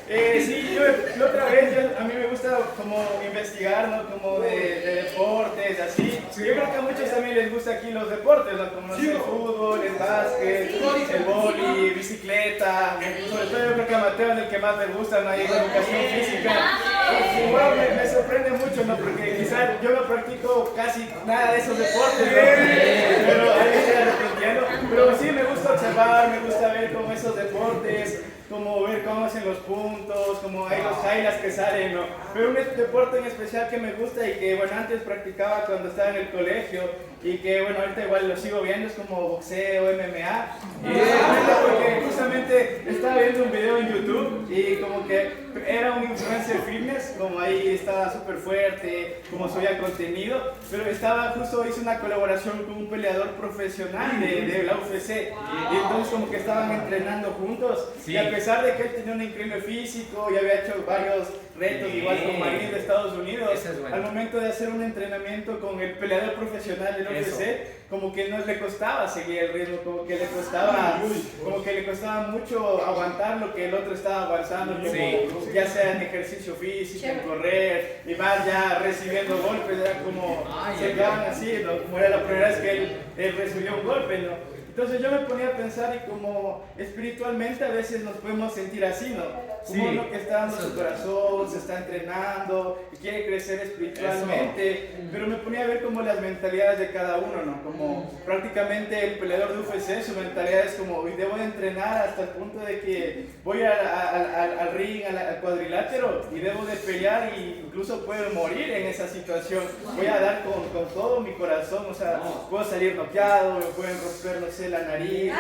Sí, yo otra vez, a mí me gusta como investigar, ¿no? Como de deportes, así. Sí. Yo creo que a muchos también les gusta aquí los deportes, ¿no? Como no sé, el fútbol, el básquet, el vóley, bicicleta. Sobre todo yo creo que a Mateo es el que más le gusta, ¿no? Hay educación física. Igual me sorprende mucho, ¿no? Porque quizás yo no practico casi nada de esos deportes, ¿no? Pero ahí estoy arrepintiendo. Pero sí me gusta observar, me gusta ver como esos deportes, como ver cómo hacen los puntos, como hay los highlights que salen, ¿no? Pero un deporte en especial que me gusta y que, bueno, antes practicaba cuando estaba en el colegio y que, bueno, ahorita igual lo sigo viendo, es como boxeo, MMA. Porque justamente estaba viendo un video en YouTube y como que era un influencer fitness, como ahí estaba súper fuerte, como subía contenido, pero hizo una colaboración con un peleador profesional de la UFC. Y entonces como que estaban entrenando juntos. Sí. Y a pesar de que él tenía un increíble físico y había hecho varios retos, igual con Marín de Estados Unidos, Eso es bueno. al momento de hacer un entrenamiento con el peleador profesional del UFC, como que no le costaba seguir el ritmo, como que le costaba mucho aguantar lo que el otro estaba avanzando, como ya sea en ejercicio físico, en correr, y más ya recibiendo golpes, era como se quedaban así, ¿no? Como era la primera vez que él recibió un golpe, ¿no? Entonces yo me ponía a pensar y como espiritualmente a veces nos podemos sentir así, ¿no? Como uno que está dando su corazón, se está entrenando y quiere crecer espiritualmente, pero me ponía a ver como las mentalidades de cada uno, ¿no? Como prácticamente el peleador de UFC, su mentalidad es como, debo de entrenar hasta el punto de que voy al ring, al cuadrilátero y debo de pelear e incluso puedo morir en esa situación. Voy a dar con todo mi corazón, o sea, puedo salir noqueado, me pueden romper, no sé, la nariz,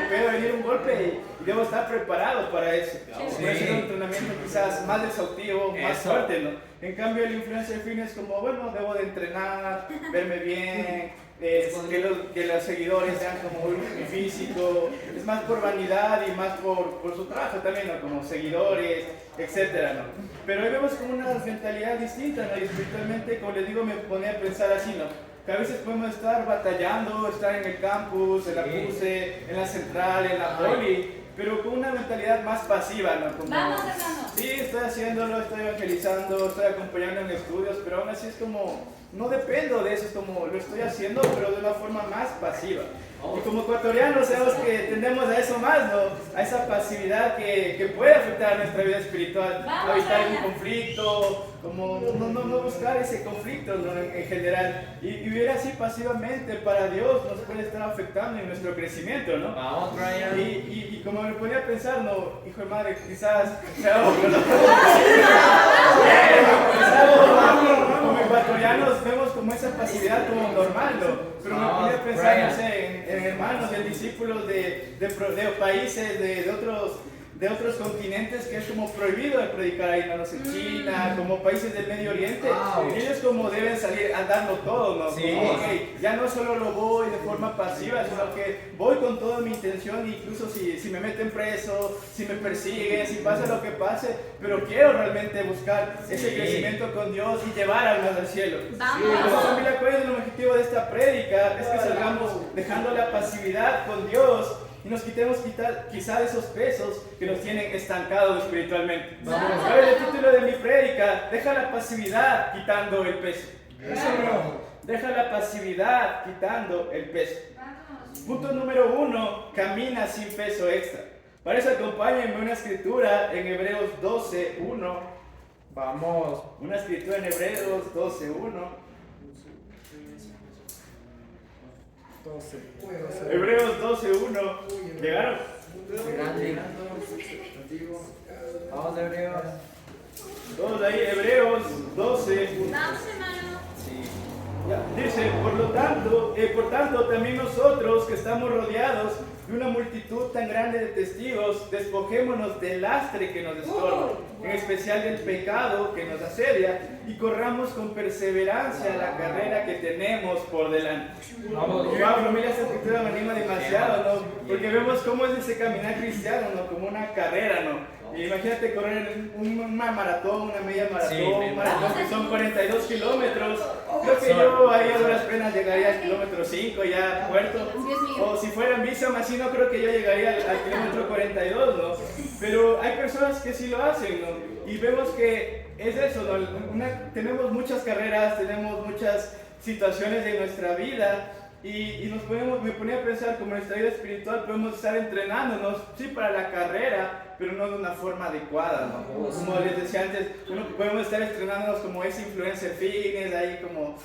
puede venir un golpe y debo estar preparado para eso. Puede ser un entrenamiento quizás más exhaustivo, más fuerte, ¿no? En cambio el influencer fitness como, bueno, debo de entrenar, verme bien, que los seguidores sean como mi físico, es más por vanidad y más por su trabajo también, ¿no? Como seguidores, etcétera, ¿no? Pero hoy vemos como una mentalidad distinta, ¿no? Y espiritualmente, como les digo, me ponía a pensar así, ¿no? Que a veces podemos estar batallando, estar en el campus, en la PUSE, en la central, en la poli, pero con una mentalidad más pasiva, ¿no? Como, vamos, hermano. sí, estoy haciéndolo, estoy evangelizando, estoy acompañando en estudios, pero aún así es como, no dependo de eso, es como, lo estoy haciendo, pero de una forma más pasiva. Y como ecuatorianos sabemos que tendemos a eso más, ¿no? A esa pasividad que puede afectar nuestra vida espiritual, a evitar un conflicto, como no buscar ese conflicto, ¿no? en general. Y vivir así pasivamente para Dios nos puede estar afectando en nuestro crecimiento, ¿no? Vamos, Brian. Y como me ponía a pensar, no, hijo de madre, quizás como ecuatorianos vemos como esa pasividad como normal, ¿no? Pero me ponía a pensar, no sé, en hermanos, en discípulos de países, de otros continentes que es como prohibido de predicar ahí, no sé, China, como países del Medio Oriente, ellos como deben salir andando todo, ¿no? Sí. Como, okay, ya no solo lo voy de forma pasiva, sino que voy con toda mi intención, incluso si me meten preso, si me persiguen, si pasa lo que pase, pero quiero realmente buscar ese crecimiento con Dios y llevar almas al cielo. Entonces, familia, ¿cuál es el objetivo de esta prédica? Es que salgamos dejando la pasividad con Dios y nos quitemos quizá esos pesos que nos tienen estancados espiritualmente. ¿Cuál es el título de mi prédica? Deja la pasividad quitando el peso. Deja la pasividad quitando el peso. Punto número 1, camina sin peso extra. Para eso acompáñenme una escritura en Hebreos 12:1. Vamos, una escritura en Hebreos 12:1. Hebreos 12:1. ¿Llegaron? Vamos, Hebreos. Todos ahí, Hebreos 12. Vamos, hermano. Dice, por tanto, también nosotros que estamos rodeados de una multitud tan grande de testigos, despojémonos del lastre que nos estorba, en especial del pecado que nos asedia, y corramos con perseverancia la carrera que tenemos por delante. Wow, familia, esta escritura me anima demasiado, ¿no? Porque vemos cómo es ese caminar cristiano, ¿no? Como una carrera, ¿no? Y imagínate correr una maratón, una media maratón, un maratón que son 42 kilómetros. Creo que yo ahí a duras penas llegaría al kilómetro 5 ya muerto. O si fuera en bici, aún así no creo que yo llegaría al kilómetro 42, ¿no? Pero hay personas que sí lo hacen, ¿no? Y vemos que es eso, ¿no? Tenemos muchas carreras, tenemos muchas situaciones de nuestra vida. Y me ponía a pensar, como en nuestra vida espiritual podemos estar entrenándonos, sí, para la carrera, pero no de una forma adecuada, ¿no? Como les decía antes, podemos estar entrenándonos como ese influencer fitness, ahí como,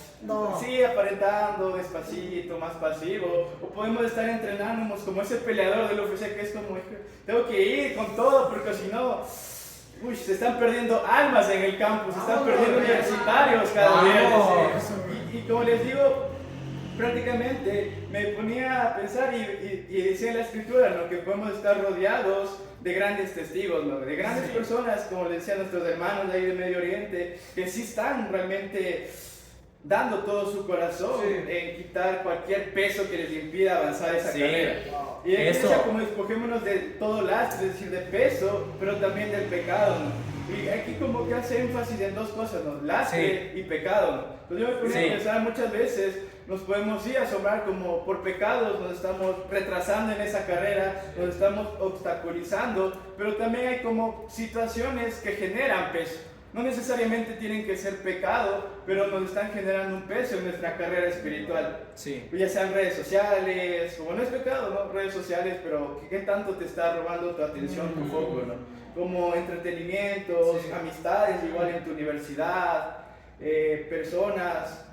sí, aparentando, despacito, más pasivo, o podemos estar entrenándonos como ese peleador del UFC que es como, tengo que ir con todo, porque si no, se están perdiendo almas en el campo, se están perdiendo universitarios cada viernes. Y como les digo, prácticamente me ponía a pensar y decía en la escritura, ¿no? Que podemos estar rodeados de grandes testigos, ¿no? De grandes personas, como les decían nuestros hermanos de ahí del Medio Oriente, que sí están realmente dando todo su corazón en quitar cualquier peso que les impida avanzar esa carrera. Y en iglesia, como despojémonos de todo lastre, es decir, de peso, pero también del pecado, ¿no? Y aquí como que hace énfasis en dos cosas, ¿no? Lastre y pecado, ¿no? Entonces yo me ponía a pensar muchas veces, nos podemos asombrar como por pecados, nos estamos retrasando en esa carrera, nos estamos obstaculizando, pero también hay como situaciones que generan peso. No necesariamente tienen que ser pecado, pero nos están generando un peso en nuestra carrera espiritual. Ya sean redes sociales, como no es pecado, ¿no? Redes sociales, pero ¿qué tanto te está robando tu atención, tu foco, ¿no? Como entretenimientos, amistades igual en tu universidad, personas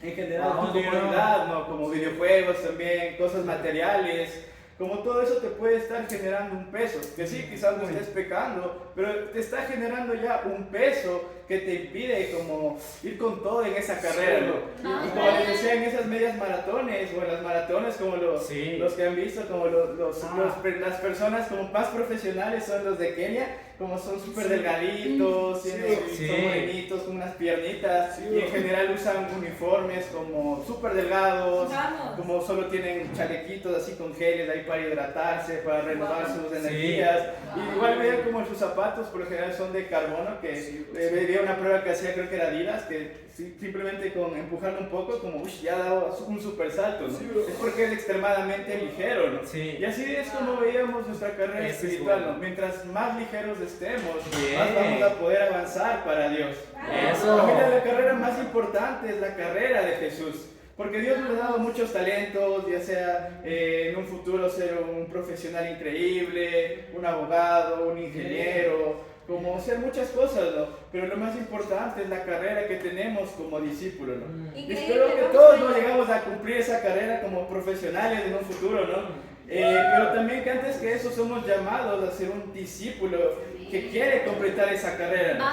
en general, tu comunidad, ¿no? Como videojuegos también, cosas materiales. Como todo eso te puede estar generando un peso, que sí, quizás no estés pecando, pero te está generando ya un peso que te impide como ir con todo en esa carrera, ¿no? Y como les decía, en esas medias maratones o en las maratones como los que han visto, como las personas como más profesionales son los de Kenia, como son súper delgaditos, son morenitos, con unas piernitas, y en general usan uniformes como súper delgados, como solo tienen chalequitos así con geles ahí para hidratarse, para renovar sus energías. Y igual vean como sus zapatos por lo general son de carbono, que veía una prueba que hacía, creo que era Adidas, que simplemente con empujarlo un poco, como ya daba un super salto, ¿no? Es porque es extremadamente ligero, ¿no? Y así es como veíamos nuestra carrera espiritual, ¿no? Mientras más ligeros estemos, más vamos a poder avanzar para Dios. Mira, la carrera más importante es la carrera de Jesús. Porque Dios nos ha dado muchos talentos, ya sea en un futuro ser un profesional increíble, un abogado, un ingeniero, como ser muchas cosas, ¿no? Pero lo más importante es la carrera que tenemos como discípulos, ¿no? Y espero que todos nos llegamos a cumplir esa carrera como profesionales en un futuro, ¿no? Pero también que antes que eso somos llamados a ser un discípulo que quiere completar esa carrera, ¿no?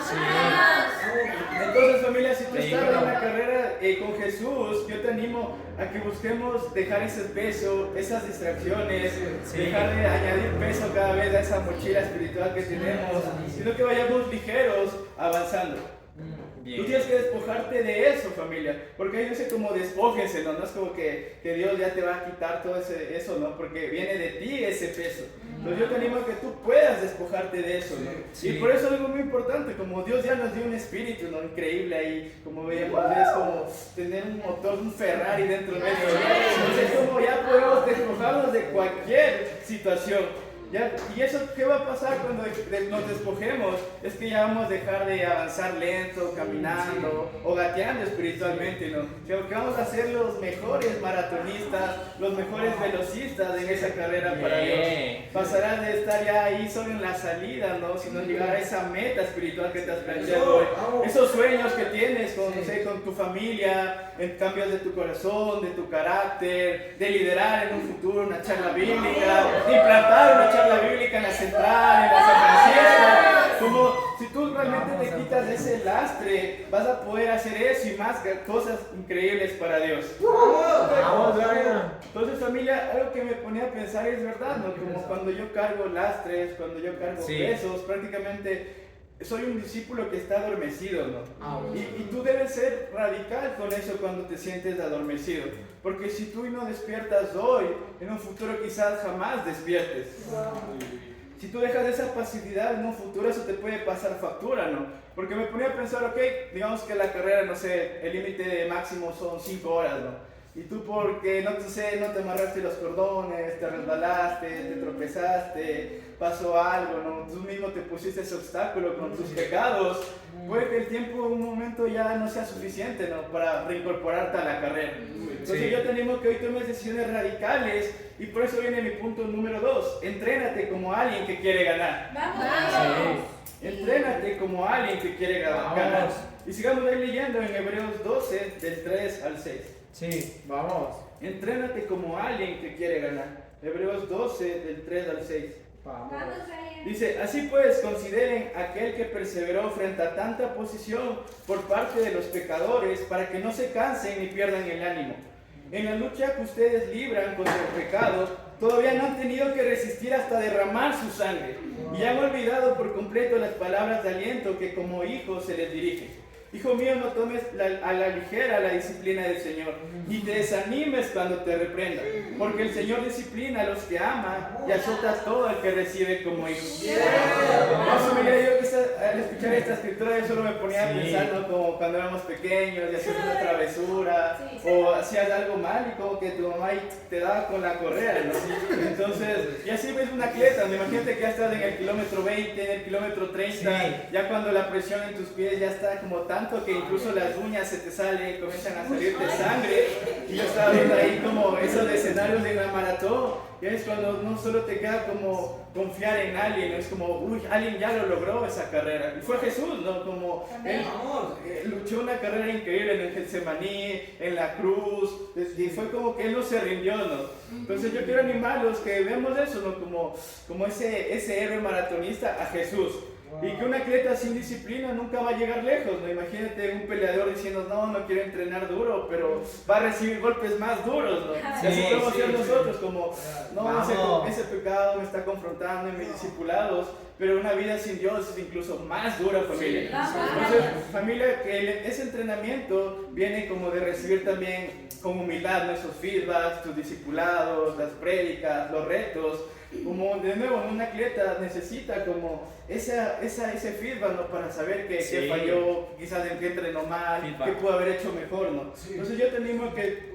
Entonces, familia, si tú estás en la carrera con Jesús, yo te animo a que busquemos dejar ese peso, esas distracciones, dejar de añadir peso cada vez a esa mochila espiritual que tenemos, sino que vayamos ligeros avanzando. Tú tienes que despojarte de eso, familia, porque hay veces como despójense, ¿no? No es como que Dios ya te va a quitar todo eso, ¿no? Porque viene de ti ese peso. Entonces yo te animo a que tú puedas despojarte de eso, ¿no? Y por eso es algo muy importante, como Dios ya nos dio un espíritu, ¿no? Increíble ahí, como veíamos, es como tener un motor, un Ferrari dentro de nuestro, ¿no? Entonces como ya podemos despojarnos de cualquier situación. Y eso, ¿qué va a pasar cuando nos despojemos? Es que ya vamos a dejar de avanzar lento, caminando o gateando espiritualmente, ¿no? Sino que vamos a ser los mejores maratonistas, los mejores velocistas en esa carrera para Dios. Pasarás de estar ya ahí solo en la salida, ¿no? Sino llegar a esa meta espiritual que te has planteado hoy. Esos sueños que tienes con, no sé, con tu familia, en cambios de tu corazón, de tu carácter, de liderar en un futuro una charla bíblica, de implantar una charla bíblica en la central, en la San Francisco. Como si tú realmente te quitas ese lastre, vas a poder hacer eso y más cosas increíbles para Dios. Entonces, familia, algo que me ponía a pensar es verdad, ¿no? Como cuando yo cargo lastres, cuando yo cargo pesos, prácticamente soy un discípulo que está adormecido, ¿no? Y tú debes ser radical con eso cuando te sientes adormecido. Porque si tú no despiertas hoy, en un futuro quizás jamás despiertes. si tú dejas esa pasividad en un futuro, eso te puede pasar factura, ¿no? Porque me ponía a pensar, ok, digamos que la carrera, no sé, el límite máximo son 5 horas, ¿no? Y tú porque, no sé, no te amarraste los cordones, te resbalaste, te tropezaste, pasó algo, ¿no? Tú mismo te pusiste ese obstáculo con tus pecados, puede que el tiempo en un momento ya no sea suficiente, ¿no? Para reincorporarte a la carrera. Entonces yo te animo que hoy tomes decisiones radicales y por eso viene mi punto número 2. Entrénate como alguien que quiere ganar. ¡Vamos! Entrénate como alguien que quiere ganar. Y sigamos ahí leyendo en Hebreos 12, del 3 al 6. Sí, vamos. Entrénate como alguien que quiere ganar. Hebreos 12, del 3 al 6. Vamos. Dice, así pues, consideren aquel que perseveró frente a tanta oposición por parte de los pecadores para que no se cansen ni pierdan el ánimo. En la lucha que ustedes libran contra el pecado, todavía no han tenido que resistir hasta derramar su sangre y han olvidado por completo las palabras de aliento que como hijos se les dirigen. Hijo mío, no tomes a la ligera la disciplina del Señor, ni te desanimes cuando te reprenda, porque el Señor disciplina a los que ama y azota a todo el que recibe como hijo. Vamos, familia, yo al escuchar esta escritura yo solo me ponía pensando como cuando éramos pequeños y hacías una travesura o hacías algo mal y como que tu mamá te daba con la correa, ¿no? Entonces, y así ves una atleta, imagínate que ya estás en el kilómetro 20, en el kilómetro 30, ya cuando la presión en tus pies ya está como tanto que incluso las uñas se te salen, comienzan a salirte sangre, y yo estaba viendo ahí como esos escenarios de una maratón, y es cuando no solo te queda como confiar en alguien, es como, uy, alguien ya lo logró esa carrera, y fue Jesús, ¿no? Como él luchó una carrera increíble en el Getsemaní, en la cruz, y fue como que él no se rindió, ¿no? Entonces yo quiero animarlos que veamos eso, ¿no? Como ese héroe maratonista a Jesús. Y que un atleta sin disciplina nunca va a llegar lejos, ¿no? Imagínate un peleador diciendo, no quiero entrenar duro, pero va a recibir golpes más duros, ¿no? Y así podemos ser nosotros, como, ese pecado me está confrontando en mis discipulados, pero una vida sin Dios es incluso más dura, familia. Entonces, familia, que ese entrenamiento viene como de recibir también con humildad nuestros feedbacks, tus discipulados, las prédicas, los retos. Como de nuevo, un atleta necesita como ese feedback, ¿no? Para saber que falló, quizás en qué entrenó mal, qué pudo haber hecho mejor, ¿no? Entonces yo te animo que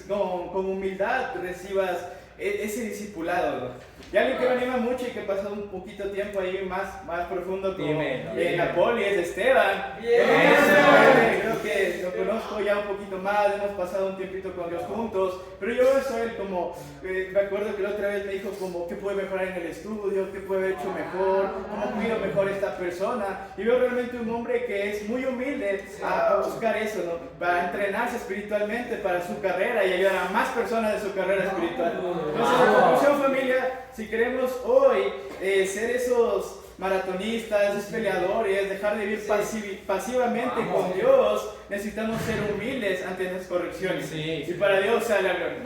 con humildad recibas ese discipulado, ¿no? Y algo que me anima mucho y que he pasado un poquito tiempo ahí más profundo en la poli es Esteban. Creo que lo conozco ya un poquito más, hemos pasado un tiempito con Dios juntos, pero yo veo eso él como, me acuerdo que la otra vez me dijo como, ¿qué puede mejorar en el estudio? ¿Qué puede haber hecho mejor? ¿Cómo cuido mejor esta persona? Y veo realmente un hombre que es muy humilde a buscar eso, ¿no? Para entrenarse espiritualmente para su carrera y ayudar a más personas de su carrera espiritual. Entonces, en conclusión, familia, si queremos hoy ser esos maratonistas, esos peleadores, dejar de vivir pasivamente con Dios, necesitamos ser humildes ante las correcciones. Y para Dios sea la gloria.